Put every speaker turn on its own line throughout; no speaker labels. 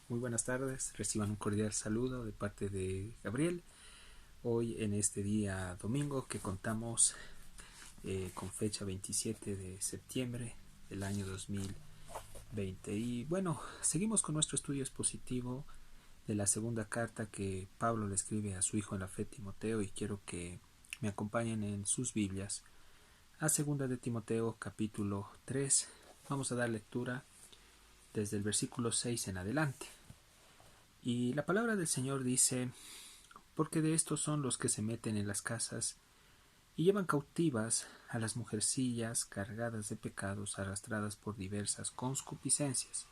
Muy buenas tardes, reciban un cordial saludo de parte de Gabriel. Hoy en este día domingo que contamos con fecha 27 de septiembre del año 2020. Y bueno, seguimos con nuestro estudio expositivo de la segunda carta que Pablo le escribe a su hijo en la fe, Timoteo, y quiero que me acompañen en sus Biblias a segunda de Timoteo capítulo 3. Vamos a dar lectura desde el versículo 6 en adelante. Y la palabra del Señor dice: porque de estos son los que se meten en las casas y llevan cautivas a las mujercillas cargadas de pecados, arrastradas por diversas concupiscencias.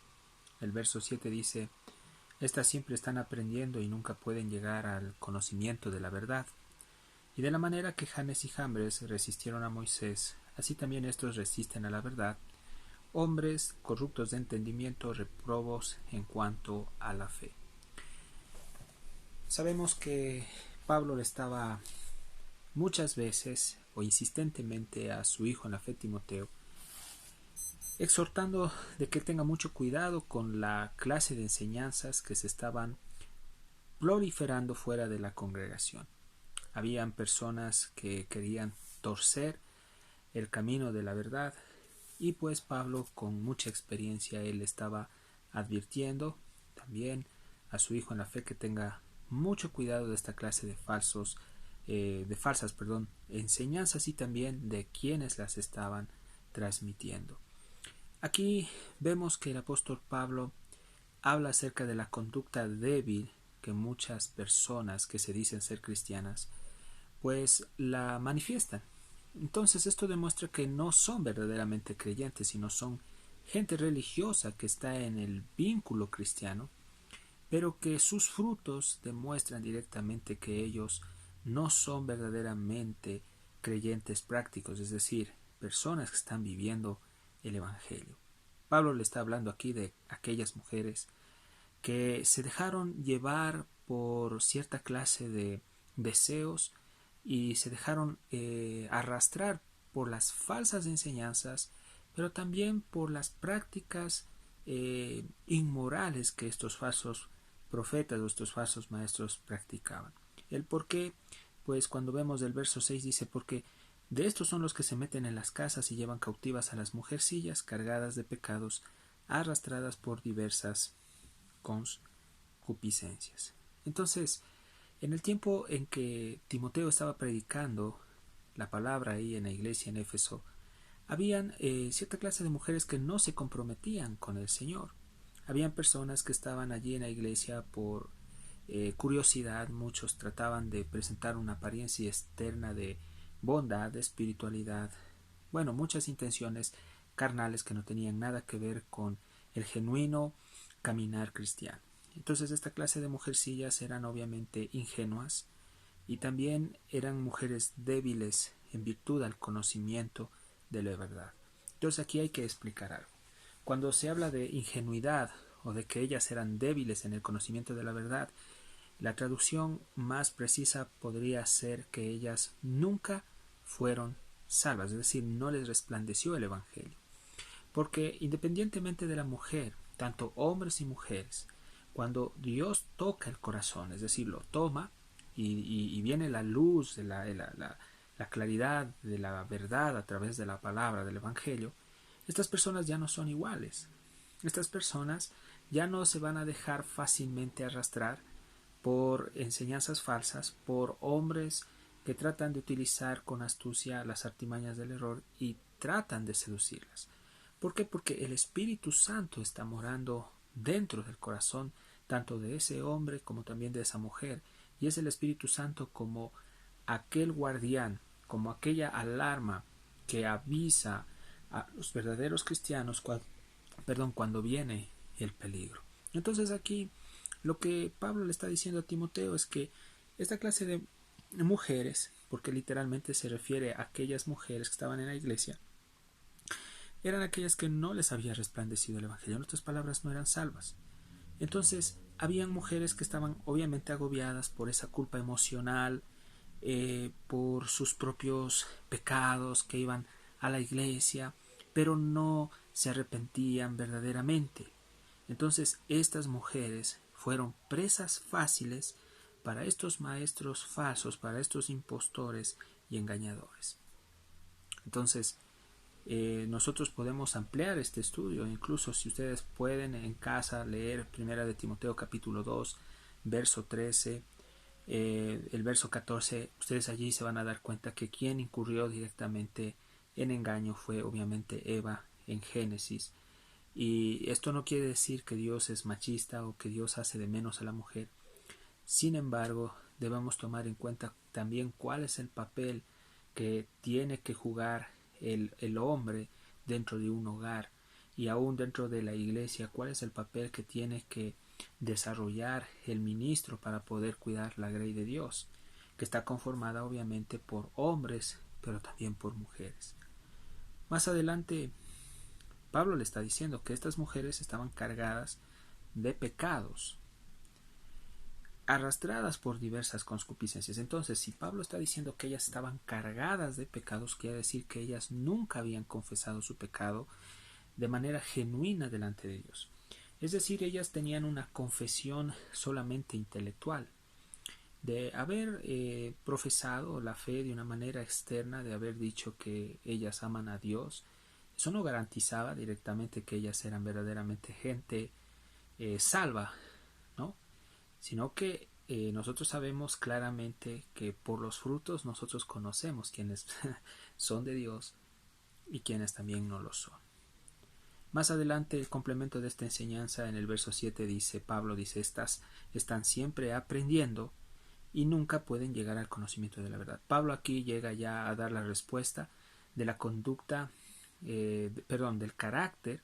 El verso 7 dice: estas siempre están aprendiendo y nunca pueden llegar al conocimiento de la verdad. Y de la manera que Janes y Jambres resistieron a Moisés, así también estos resisten a la verdad, hombres corruptos de entendimiento, reprobos en cuanto a la fe. Sabemos que Pablo le estaba muchas veces o insistentemente a su hijo en la fe, Timoteo, exhortando de que tenga mucho cuidado con la clase de enseñanzas que se estaban proliferando fuera de la congregación. Habían personas que querían torcer el camino de la verdad, y pues Pablo, con mucha experiencia, él estaba advirtiendo también a su hijo en la fe que tenga mucho cuidado de esta clase de falsas enseñanzas, y también de quienes las estaban transmitiendo. Aquí vemos que el apóstol Pablo habla acerca de la conducta débil que muchas personas que se dicen ser cristianas pues la manifiestan. Entonces esto demuestra que no son verdaderamente creyentes, sino son gente religiosa que está en el vínculo cristiano, pero que sus frutos demuestran directamente que ellos no son verdaderamente creyentes prácticos, es decir, personas que están viviendo el Evangelio. Pablo le está hablando aquí de aquellas mujeres que se dejaron llevar por cierta clase de deseos y se dejaron arrastrar por las falsas enseñanzas, pero también por las prácticas inmorales que estos falsos profetas o estos falsos maestros practicaban. El por qué, pues cuando vemos el verso 6 dice: porque de estos son los que se meten en las casas y llevan cautivas a las mujercillas cargadas de pecados, arrastradas por diversas concupiscencias. Entonces, en el tiempo en que Timoteo estaba predicando la palabra ahí en la iglesia en Éfeso, habían cierta clase de mujeres que no se comprometían con el Señor. Habían personas que estaban allí en la iglesia por curiosidad. Muchos trataban de presentar una apariencia externa de bondad, de espiritualidad, bueno, muchas intenciones carnales que no tenían nada que ver con el genuino caminar cristiano. Entonces esta clase de mujercillas eran obviamente ingenuas y también eran mujeres débiles en virtud al conocimiento de la verdad. Entonces aquí hay que explicar algo. Cuando se habla de ingenuidad o de que ellas eran débiles en el conocimiento de la verdad, la traducción más precisa podría ser que ellas nunca fueron salvas, es decir, no les resplandeció el Evangelio. Porque independientemente de la mujer, tanto hombres y mujeres, cuando Dios toca el corazón, es decir, lo toma y viene la luz, de la claridad de la verdad a través de la palabra del Evangelio, estas personas ya no son iguales. Estas personas ya no se van a dejar fácilmente arrastrar por enseñanzas falsas, por hombres que tratan de utilizar con astucia las artimañas del error y tratan de seducirlas. ¿Por qué? Porque el Espíritu Santo está morando dentro del corazón tanto de ese hombre como también de esa mujer, y es el Espíritu Santo como aquel guardián, como aquella alarma que avisa a los verdaderos cristianos cuando viene el peligro. Entonces aquí lo que Pablo le está diciendo a Timoteo es que esta clase de mujeres, porque literalmente se refiere a aquellas mujeres que estaban en la iglesia, eran aquellas que no les había resplandecido el Evangelio. En otras palabras, no eran salvas. Entonces, habían mujeres que estaban obviamente agobiadas por esa culpa emocional, por sus propios pecados, que iban a la iglesia, pero no se arrepentían verdaderamente. Entonces estas mujeres fueron presas fáciles para estos maestros falsos, para estos impostores y engañadores. Entonces, nosotros podemos ampliar este estudio, incluso si ustedes pueden en casa leer 1 de Timoteo capítulo 2, verso 13, el verso 14, ustedes allí se van a dar cuenta que quien incurrió directamente en engaño fue obviamente Eva en Génesis. Y esto no quiere decir que Dios es machista o que Dios hace de menos a la mujer. Sin embargo, debemos tomar en cuenta también cuál es el papel que tiene que jugar el hombre dentro de un hogar y aún dentro de la iglesia, cuál es el papel que tiene que desarrollar el ministro para poder cuidar la grey de Dios, que está conformada obviamente por hombres, pero también por mujeres. Más adelante, Pablo le está diciendo que estas mujeres estaban cargadas de pecados, arrastradas por diversas concupiscencias. Entonces, si Pablo está diciendo que ellas estaban cargadas de pecados, quiere decir que ellas nunca habían confesado su pecado de manera genuina delante de Dios. Es decir, ellas tenían una confesión solamente intelectual, de haber profesado la fe de una manera externa, de haber dicho que ellas aman a Dios. Eso no garantizaba directamente que ellas eran verdaderamente gente salva, ¿no? Sino que nosotros sabemos claramente que por los frutos nosotros conocemos quiénes son de Dios y quienes también no lo son. Más adelante, el complemento de esta enseñanza en el verso 7 dice, Pablo dice, estas están siempre aprendiendo y nunca pueden llegar al conocimiento de la verdad. Pablo aquí llega ya a dar la respuesta de la conducta, del carácter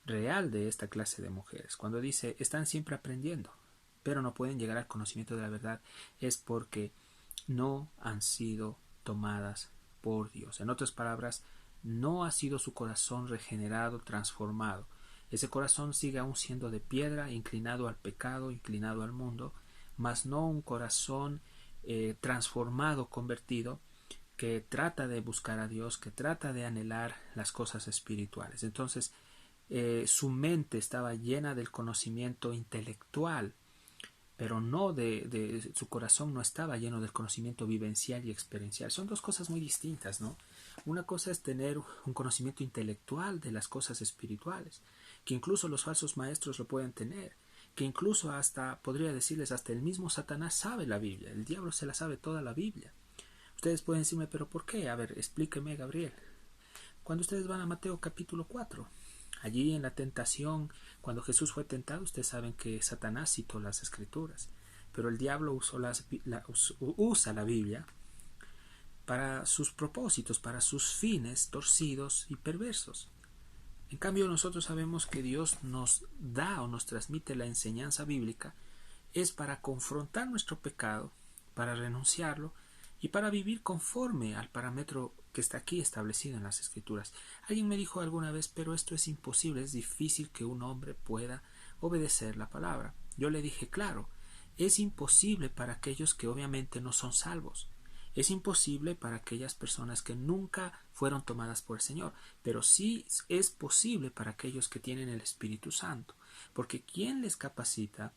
real de esta clase de mujeres. Cuando dice, están siempre aprendiendo, pero no pueden llegar al conocimiento de la verdad, es porque no han sido tomadas por Dios. En otras palabras, no ha sido su corazón regenerado, transformado. Ese corazón sigue aún siendo de piedra, inclinado al pecado, inclinado al mundo, mas no un corazón transformado, convertido, que trata de buscar a Dios, que trata de anhelar las cosas espirituales. Entonces, su mente estaba llena del conocimiento intelectual, pero no su corazón no estaba lleno del conocimiento vivencial y experiencial. Son dos cosas muy distintas, ¿no? Una cosa es tener un conocimiento intelectual de las cosas espirituales, que incluso los falsos maestros lo pueden tener, que incluso hasta, podría decirles, hasta el mismo Satanás sabe la Biblia, el diablo se la sabe toda la Biblia. Ustedes pueden decirme, ¿pero por qué? A ver, explíqueme, Gabriel. Cuando ustedes van a Mateo capítulo 4, allí en la tentación, cuando Jesús fue tentado, ustedes saben que Satanás citó las escrituras, pero el diablo usa la Biblia para sus propósitos, para sus fines torcidos y perversos. En cambio, nosotros sabemos que Dios nos da o nos transmite la enseñanza bíblica es para confrontar nuestro pecado, para renunciarlo y para vivir conforme al parámetro que está aquí establecido en las Escrituras. Alguien me dijo alguna vez, pero esto es imposible, es difícil que un hombre pueda obedecer la palabra. Yo le dije, claro, es imposible para aquellos que obviamente no son salvos. Es imposible para aquellas personas que nunca fueron tomadas por el Señor, pero sí es posible para aquellos que tienen el Espíritu Santo, porque ¿quién les capacita?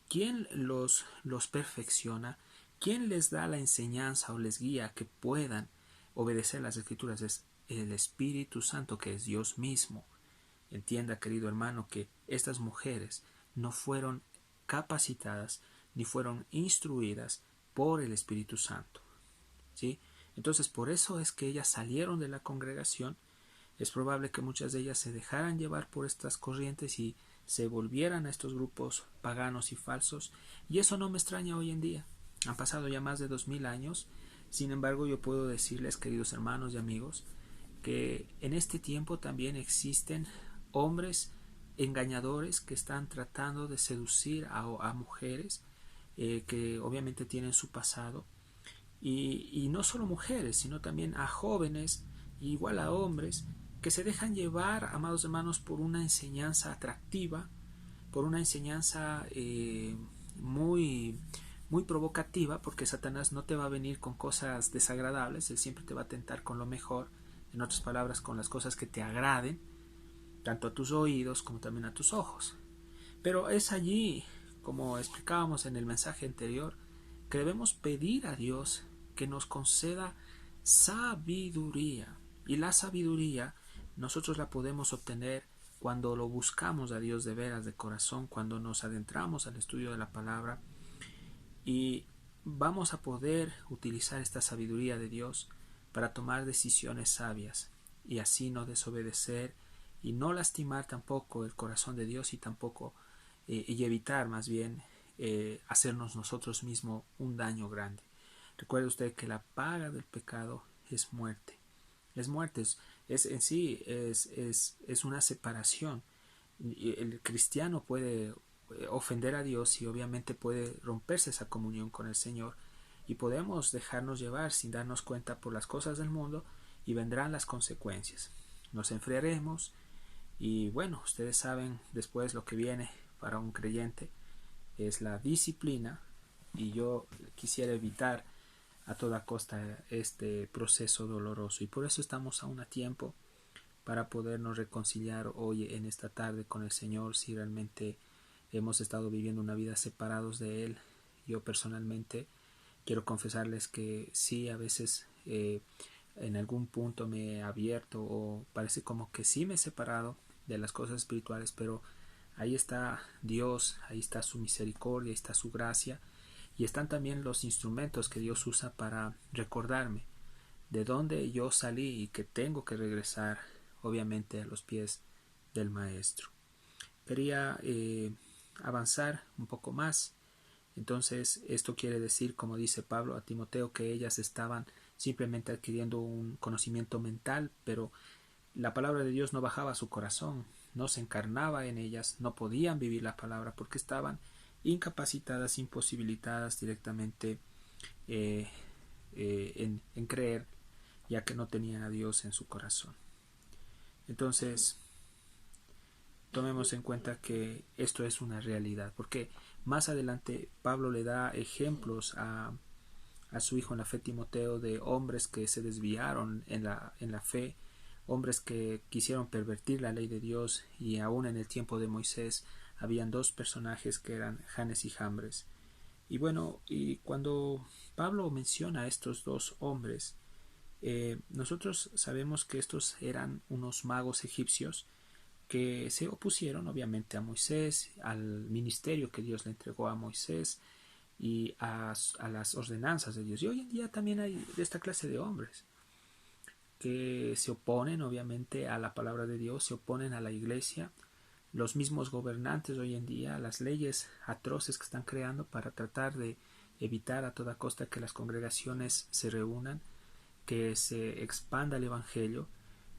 ¿Quién los perfecciona? ¿Quién les da la enseñanza o les guía a que puedan obedecer las Escrituras? Es el Espíritu Santo, que es Dios mismo. Entienda, querido hermano, que estas mujeres no fueron capacitadas ni fueron instruidas por el Espíritu Santo, ¿sí? Entonces, por eso es que ellas salieron de la congregación. Es probable que muchas de ellas se dejaran llevar por estas corrientes y se volvieran a estos grupos paganos y falsos, y eso no me extraña hoy en día. Han pasado ya más de 2000 años. Sin embargo, yo puedo decirles, queridos hermanos y amigos, que en este tiempo también existen hombres engañadores que están tratando de seducir a mujeres que obviamente tienen su pasado, y no solo mujeres, sino también a jóvenes, igual a hombres, que se dejan llevar, amados hermanos, por una enseñanza atractiva, por una enseñanza muy provocativa, porque Satanás no te va a venir con cosas desagradables, él siempre te va a tentar con lo mejor, en otras palabras, con las cosas que te agraden, tanto a tus oídos como también a tus ojos. Pero es allí, como explicábamos en el mensaje anterior, que debemos pedir a Dios que nos conceda sabiduría. Y la sabiduría nosotros la podemos obtener cuando lo buscamos a Dios de veras, de corazón, cuando nos adentramos al estudio de la palabra, y vamos a poder utilizar esta sabiduría de Dios para tomar decisiones sabias y así no desobedecer y no lastimar tampoco el corazón de Dios y tampoco y evitar más bien hacernos nosotros mismos un daño grande. Recuerde usted que la paga del pecado es muerte. Es muerte, es en sí es una separación. El cristiano puede ofender a Dios y obviamente puede romperse esa comunión con el Señor y podemos dejarnos llevar sin darnos cuenta por las cosas del mundo y vendrán las consecuencias. Nos enfriaremos y bueno, ustedes saben después lo que viene para un creyente es la disciplina y yo quisiera evitar a toda costa este proceso doloroso y por eso estamos aún a tiempo para podernos reconciliar hoy en esta tarde con el Señor si realmente hemos estado viviendo una vida separados de Él. Yo personalmente quiero confesarles que sí, a veces en algún punto me he abierto o parece como que sí me he separado de las cosas espirituales, pero ahí está Dios, ahí está su misericordia, ahí está su gracia y están también los instrumentos que Dios usa para recordarme de dónde yo salí y que tengo que regresar obviamente a los pies del Maestro. Quería avanzar un poco más. Entonces esto quiere decir, como dice Pablo a Timoteo, que ellas estaban simplemente adquiriendo un conocimiento mental, pero la palabra de Dios no bajaba a su corazón, no se encarnaba en ellas, no podían vivir la palabra porque estaban incapacitadas, imposibilitadas directamente en creer, ya que no tenían a Dios en su corazón. Entonces, tomemos en cuenta que esto es una realidad, porque más adelante Pablo le da ejemplos a su hijo en la fe Timoteo de hombres que se desviaron en la fe, hombres que quisieron pervertir la ley de Dios y aún en el tiempo de Moisés habían dos personajes que eran Janes y Jambres. Y bueno, y cuando Pablo menciona a estos dos hombres, nosotros sabemos que estos eran unos magos egipcios que se opusieron obviamente a Moisés, al ministerio que Dios le entregó a Moisés y a las ordenanzas de Dios. Y hoy en día también hay de esta clase de hombres que se oponen obviamente a la palabra de Dios, se oponen a la iglesia, los mismos gobernantes hoy en día, las leyes atroces que están creando para tratar de evitar a toda costa que las congregaciones se reúnan, que se expanda el evangelio.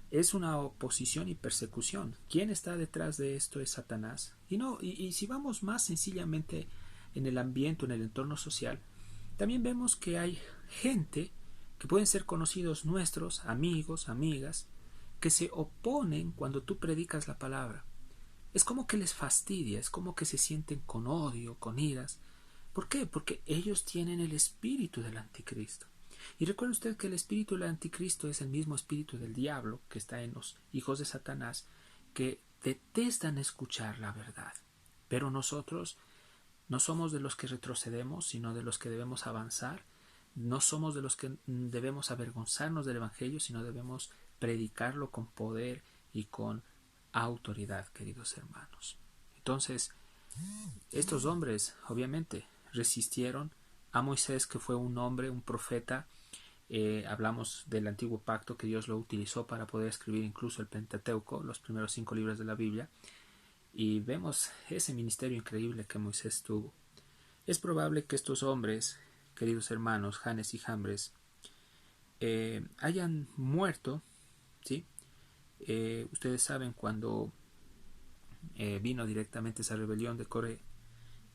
Es una oposición y persecución. ¿Quién está detrás de esto? Es Satanás. Y si vamos más sencillamente en el ambiente, en el entorno social, también vemos que hay gente que pueden ser conocidos nuestros, amigos, amigas, que se oponen cuando tú predicas la palabra. Es como que les fastidia, es como que se sienten con odio, con iras. ¿Por qué? Porque ellos tienen el espíritu del anticristo. Y recuerde usted que el espíritu del anticristo es el mismo espíritu del diablo que está en los hijos de Satanás, que detestan escuchar la verdad. Pero nosotros no somos de los que retrocedemos, sino de los que debemos avanzar. No somos de los que debemos avergonzarnos del evangelio, sino debemos predicarlo con poder y con autoridad, queridos hermanos. Entonces, estos hombres obviamente resistieron a Moisés, que fue un hombre, un profeta. Hablamos del antiguo pacto que Dios lo utilizó para poder escribir incluso el Pentateuco, los primeros 5 libros de la Biblia, y vemos ese ministerio increíble que Moisés tuvo. Es probable que estos hombres, queridos hermanos, Janes y Jambres, hayan muerto, ¿sí? Ustedes saben cuando vino directamente esa rebelión de Coré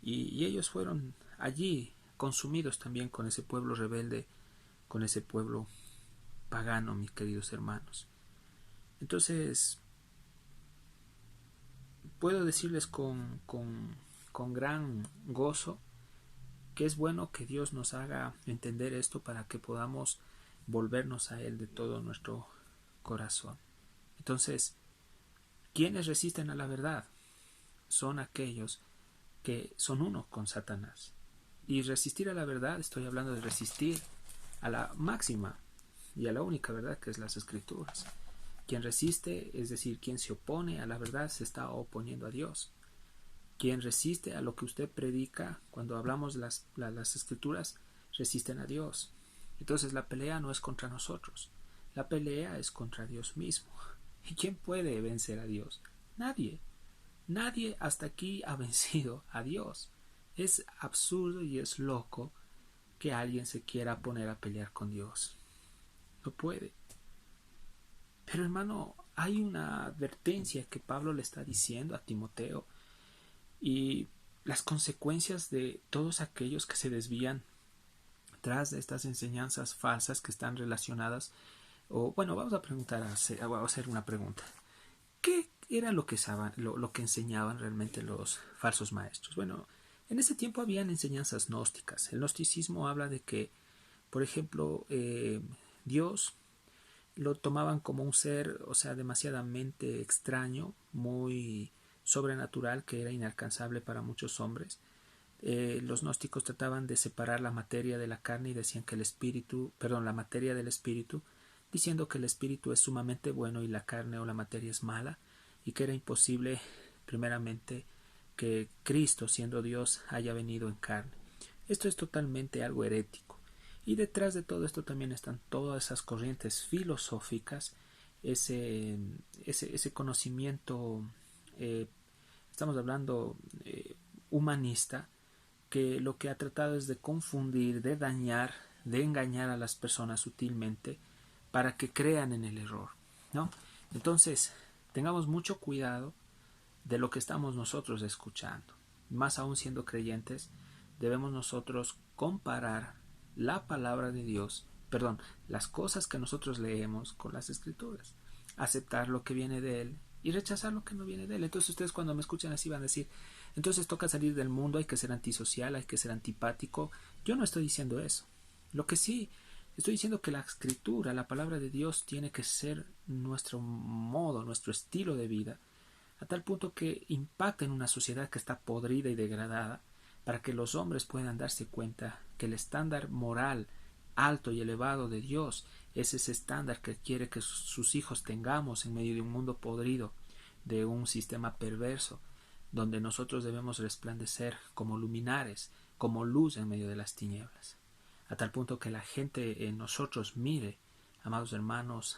y ellos fueron allí consumidos también con ese pueblo rebelde, con ese pueblo pagano, mis queridos hermanos. Entonces, puedo decirles con gran gozo que es bueno que Dios nos haga entender esto para que podamos volvernos a Él de todo nuestro corazón. Entonces, ¿quiénes resisten a la verdad? son aquellos que son uno con Satanás. Y resistir a la verdad, estoy hablando de resistir a la máxima y a la única verdad, que es las Escrituras. Quien resiste, es decir, quien se opone a la verdad, se está oponiendo a Dios. Quien resiste a lo que usted predica, cuando hablamos de las Escrituras, resisten a Dios. Entonces la pelea no es contra nosotros, la pelea es contra Dios mismo. ¿Y quién puede vencer a Dios? Nadie. Nadie hasta aquí ha vencido a Dios. Es absurdo y es loco que alguien se quiera poner a pelear con Dios. No puede. Pero hermano, hay una advertencia que Pablo le está diciendo a Timoteo, y las consecuencias de todos aquellos que se desvían tras de estas enseñanzas falsas que están relacionadas. O bueno, vamos a hacer una pregunta. ¿Qué era lo que enseñaban realmente los falsos maestros? Bueno, en ese tiempo habían enseñanzas gnósticas. El gnosticismo habla de que, por ejemplo, Dios lo tomaban como un ser, o sea, demasiadamente extraño, muy sobrenatural, que era inalcanzable para muchos hombres. Los gnósticos trataban de separar la materia de la carne y decían que la materia del espíritu, diciendo que el espíritu es sumamente bueno y la carne o la materia es mala, y que era imposible, primeramente, que Cristo, siendo Dios, haya venido en carne. Esto es totalmente algo herético. Y detrás de todo esto también están todas esas corrientes filosóficas, ese conocimiento, estamos hablando humanista, que lo que ha tratado es de confundir, de dañar, de engañar a las personas sutilmente para que crean en el error, ¿no? Entonces, tengamos mucho cuidado de lo que estamos nosotros escuchando. Más aún siendo creyentes, debemos nosotros comparar la palabra de Dios, las cosas que nosotros leemos con las Escrituras, aceptar lo que viene de Él y rechazar lo que no viene de Él. Entonces ustedes, cuando me escuchan así, van a decir: entonces toca salir del mundo, hay que ser antisocial, hay que ser antipático. Yo no estoy diciendo eso. Lo que sí estoy diciendo, que la Escritura, la palabra de Dios, tiene que ser nuestro modo, nuestro estilo de vida, a tal punto que impacta en una sociedad que está podrida y degradada, para que los hombres puedan darse cuenta que el estándar moral alto y elevado de Dios es ese estándar que quiere que sus hijos tengamos en medio de un mundo podrido, de un sistema perverso, donde nosotros debemos resplandecer como luminares, como luz en medio de las tinieblas, a tal punto que la gente en nosotros mire, amados hermanos,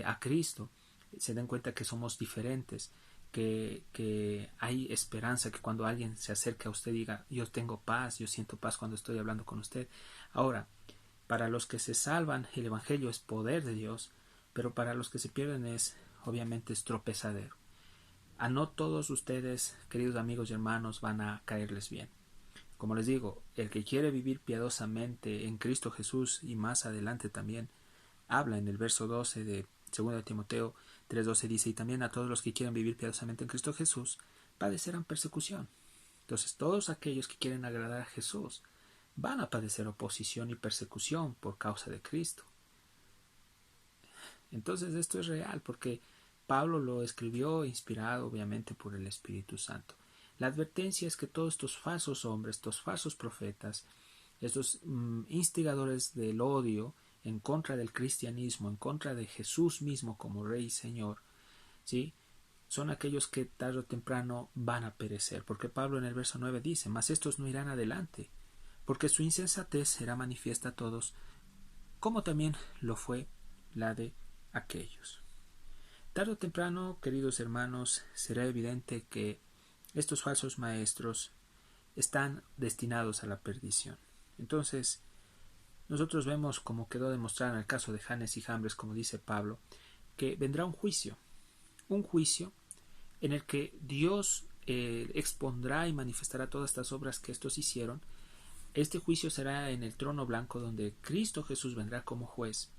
a Cristo, se den cuenta que somos diferentes, que hay esperanza, que cuando alguien se acerque a usted diga: yo tengo paz, yo siento paz cuando estoy hablando con usted. Ahora, para los que se salvan, el Evangelio es poder de Dios, pero para los que se pierden obviamente es tropezadero. A no todos ustedes, queridos amigos y hermanos, van a caerles bien. Como les digo, el que quiere vivir piadosamente en Cristo Jesús, y más adelante también habla en el verso 12 de 2 Timoteo 3:12, dice: y también a todos los que quieren vivir piadosamente en Cristo Jesús padecerán persecución. Entonces, todos aquellos que quieren agradar a Jesús van a padecer oposición y persecución por causa de Cristo. Entonces, esto es real, porque Pablo lo escribió inspirado obviamente por el Espíritu Santo. La advertencia es que todos estos falsos hombres, estos falsos profetas, estos instigadores del odio en contra del cristianismo, en contra de Jesús mismo como Rey y Señor, ¿sí?, son aquellos que tarde o temprano van a perecer, porque Pablo en el verso 9 dice: mas estos no irán adelante, porque su insensatez será manifiesta a todos, como también lo fue la de aquellos. Tarde o temprano, queridos hermanos, será evidente que estos falsos maestros están destinados a la perdición. Entonces, nosotros vemos, como quedó demostrado en el caso de Janes y Jambres, como dice Pablo, que vendrá un juicio en el que Dios expondrá y manifestará todas estas obras que estos hicieron. Este juicio será en el trono blanco, donde Cristo Jesús vendrá como juez.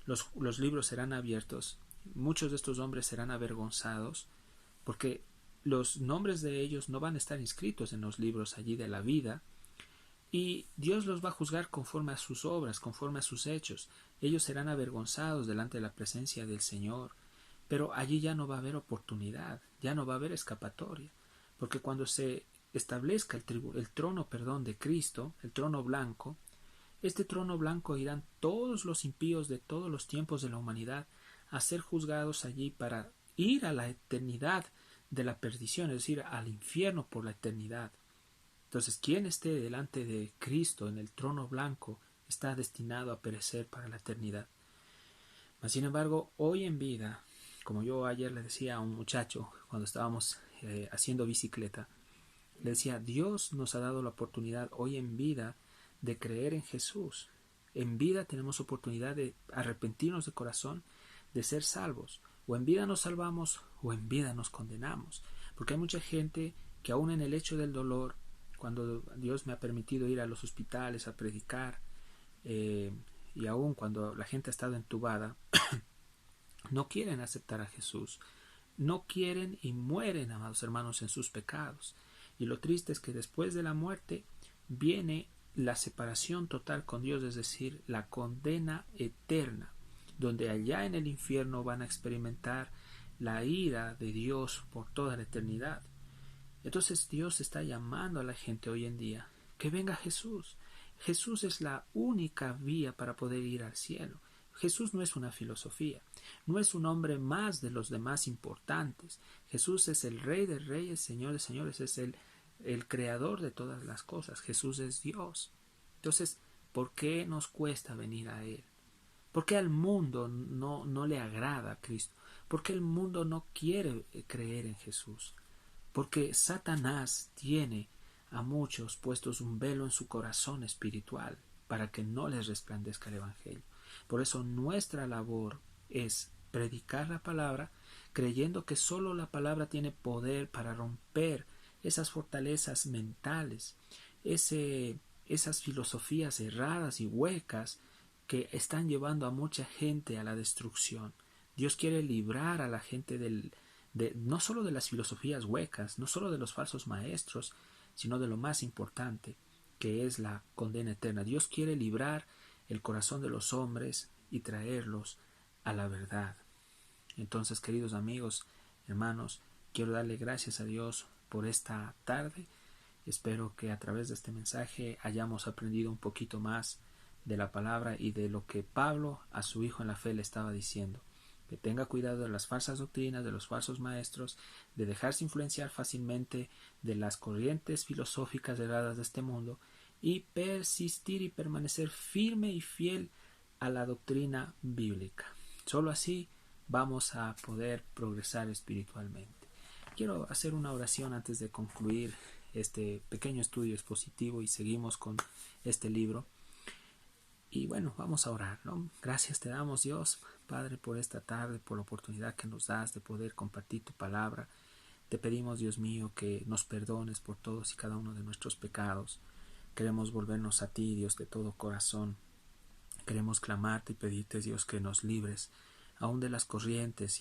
Los libros serán abiertos, muchos de estos hombres serán avergonzados, porque los nombres de ellos no van a estar inscritos en los libros allí de la vida, y Dios los va a juzgar conforme a sus obras, conforme a sus hechos. Ellos serán avergonzados delante de la presencia del Señor, pero allí ya no va a haber oportunidad, ya no va a haber escapatoria, porque cuando se establezca el trono, de Cristo, el trono blanco, este trono blanco irán todos los impíos de todos los tiempos de la humanidad a ser juzgados allí para ir a la eternidad de la perdición, es decir, al infierno por la eternidad. Entonces, quien esté delante de Cristo en el trono blanco está destinado a perecer para la eternidad. Mas, sin embargo, hoy en vida, como yo ayer le decía a un muchacho cuando estábamos haciendo bicicleta, le decía, Dios nos ha dado la oportunidad hoy en vida de creer en Jesús. En vida tenemos oportunidad de arrepentirnos de corazón, de ser salvos. O en vida nos salvamos o en vida nos condenamos. Porque hay mucha gente que aún en el hecho del dolor, cuando Dios me ha permitido ir a los hospitales a predicar, y aún cuando la gente ha estado entubada, no quieren aceptar a Jesús. No quieren y mueren, amados hermanos, en sus pecados. Y lo triste es que después de la muerte viene la separación total con Dios, es decir, la condena eterna, donde allá en el infierno van a experimentar la ira de Dios por toda la eternidad. Entonces Dios está llamando a la gente hoy en día que venga Jesús. Jesús es la única vía para poder ir al cielo. Jesús no es una filosofía, no es un hombre más de los demás importantes. Jesús es el Rey de Reyes, Señor de Señores, es el creador de todas las cosas. Jesús es Dios. Entonces, ¿por qué nos cuesta venir a Él? ¿Por qué al mundo no le agrada a Cristo? ¿Por qué el mundo no quiere creer en Jesús? Porque Satanás tiene a muchos puestos un velo en su corazón espiritual para que no les resplandezca el Evangelio. Por eso nuestra labor es predicar la palabra, creyendo que solo la palabra tiene poder para romper esas fortalezas mentales, esas filosofías erradas y huecas que están llevando a mucha gente a la destrucción. Dios quiere librar a la gente no solo de las filosofías huecas, no solo de los falsos maestros, sino de lo más importante, que es la condena eterna. Dios quiere librar el corazón de los hombres y traerlos a la verdad. Entonces, queridos amigos, hermanos, quiero darle gracias a Dios por esta tarde. Espero que a través de este mensaje hayamos aprendido un poquito más de la palabra y de lo que Pablo a su hijo en la fe le estaba diciendo. Que tenga cuidado de las falsas doctrinas, de los falsos maestros, de dejarse influenciar fácilmente de las corrientes filosóficas erradas de este mundo y persistir y permanecer firme y fiel a la doctrina bíblica. Solo así vamos a poder progresar espiritualmente. Quiero hacer una oración antes de concluir este pequeño estudio expositivo y seguimos con este libro. Y bueno, vamos a orar, ¿no? Gracias te damos, Dios, Padre, por esta tarde, por la oportunidad que nos das de poder compartir tu palabra. Te pedimos, Dios mío, que nos perdones por todos y cada uno de nuestros pecados. Queremos volvernos a ti, Dios, de todo corazón. Queremos clamarte y pedirte, Dios, que nos libres aún de las corrientes y